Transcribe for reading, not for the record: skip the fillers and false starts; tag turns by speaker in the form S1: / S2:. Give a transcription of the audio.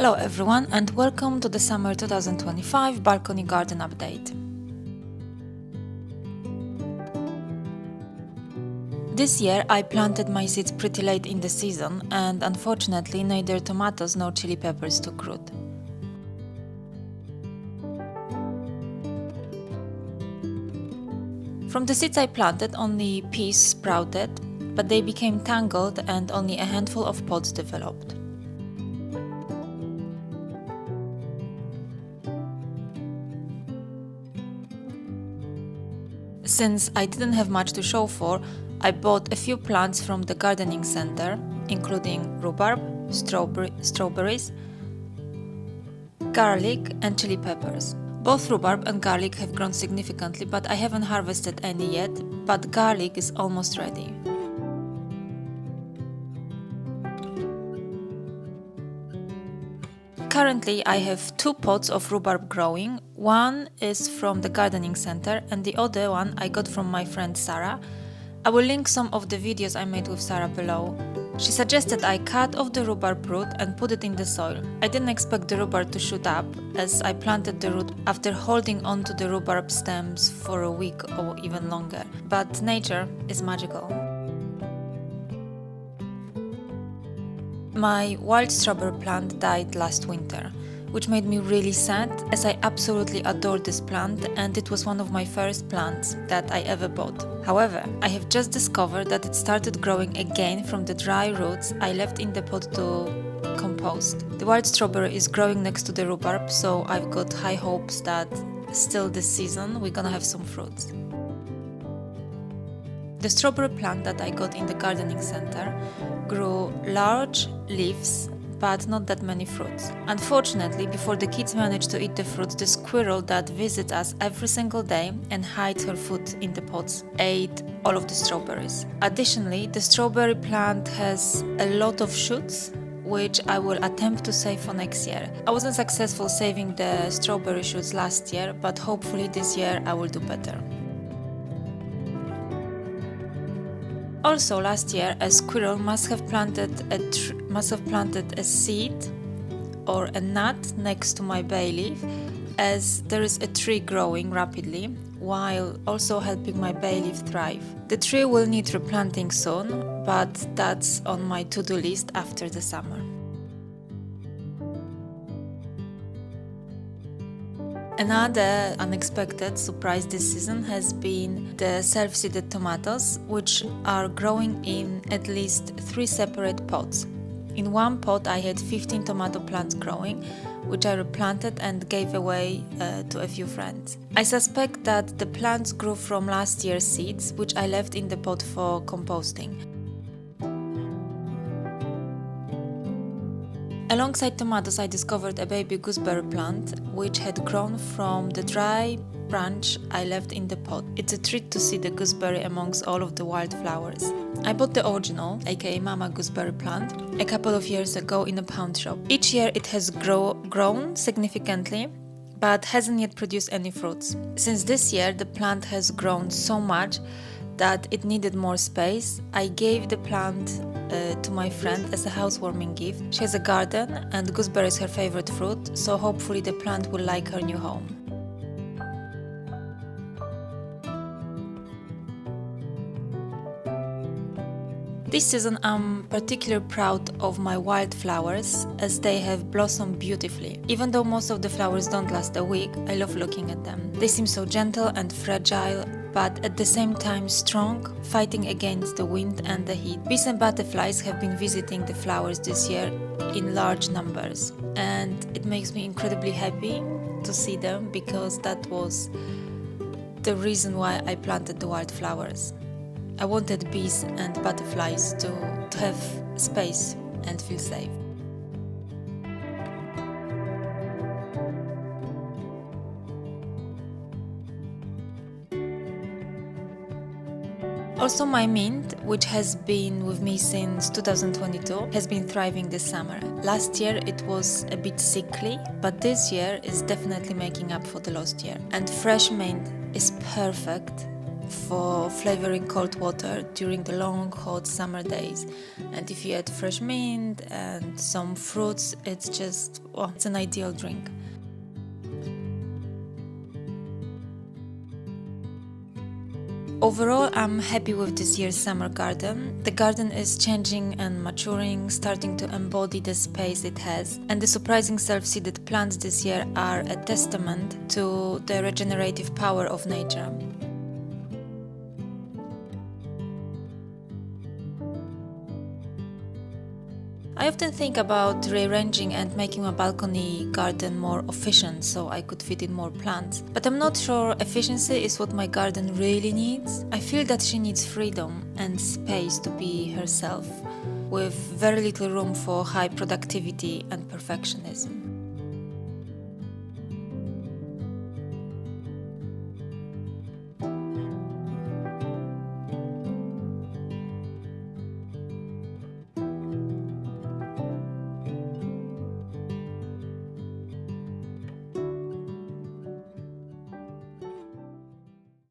S1: Hello everyone and welcome to the summer 2025 balcony garden update. This year I planted my seeds pretty late in the season and unfortunately neither tomatoes nor chili peppers took root. From the seeds I planted, only peas sprouted, but they became tangled and only a handful of pods developed. Since I didn't have much to show for, I bought a few plants from the gardening center, including rhubarb, strawberries, garlic and chili peppers. Both rhubarb and garlic have grown significantly, but I haven't harvested any yet, but garlic is almost ready. Currently, I have 2 pots of rhubarb growing. One is from the gardening center and the other one I got from my friend Sarah. I will link some of the videos I made with Sarah below. She suggested I cut off the rhubarb root and put it in the soil. I didn't expect the rhubarb to shoot up, as I planted the root after holding onto the rhubarb stems for a week or even longer. But nature is magical. My wild strawberry plant died last winter, which made me really sad, as I absolutely adored this plant and it was one of my first plants that I ever bought. However, I have just discovered that it started growing again from the dry roots I left in the pot to compost. The wild strawberry is growing next to the rhubarb, so I've got high hopes that still this season we're gonna have some fruits. The strawberry plant that I got in the gardening center grew large leaves but not that many fruits. Unfortunately, before the kids managed to eat the fruits, the squirrel that visits us every single day and hides her food in the pots ate all of the strawberries. Additionally, the strawberry plant has a lot of shoots, which I will attempt to save for next year. I wasn't successful saving the strawberry shoots last year, but hopefully this year I will do better. Also, last year, a squirrel must have planted a seed or a nut next to my bay leaf, as there is a tree growing rapidly, while also helping my bay leaf thrive. The tree will need replanting soon, but that's on my to-do list after the summer. Another unexpected surprise this season has been the self-seeded tomatoes, which are growing in at least 3 separate pots. In one pot I had 15 tomato plants growing, which I replanted and gave away to a few friends. I suspect that the plants grew from last year's seeds, which I left in the pot for composting. Alongside tomatoes, I discovered a baby gooseberry plant, which had grown from the dry branch I left in the pot. It's a treat to see the gooseberry amongst all of the wildflowers. I bought the original, aka Mama gooseberry plant, a couple of years ago in a pound shop. Each year it has grown significantly, but hasn't yet produced any fruits. Since this year the plant has grown so much that it needed more space, I gave the plant to my friend as a housewarming gift. She has a garden and gooseberry is her favorite fruit, so hopefully the plant will like her new home. This season I'm particularly proud of my wildflowers, as they have blossomed beautifully. Even though most of the flowers don't last a week, I love looking at them. They seem so gentle and fragile, but at the same time strong, fighting against the wind and the heat. Bees and butterflies have been visiting the flowers this year in large numbers, and it makes me incredibly happy to see them, because that was the reason why I planted the wildflowers. I wanted bees and butterflies to have space and feel safe. Also, my mint, which has been with me since 2022, has been thriving this summer. Last year it was a bit sickly, but this year is definitely making up for the lost year. And fresh mint is perfect for flavoring cold water during the long hot summer days, and if you add fresh mint and some fruits, it's just, it's an ideal drink. Overall, I'm happy with this year's summer garden. The garden is changing and maturing, starting to embody the space it has, and the surprising self-seeded plants this year are a testament to the regenerative power of nature. I often think about rearranging and making my balcony garden more efficient so I could fit in more plants. But I'm not sure efficiency is what my garden really needs. I feel that she needs freedom and space to be herself, with very little room for high productivity and perfectionism.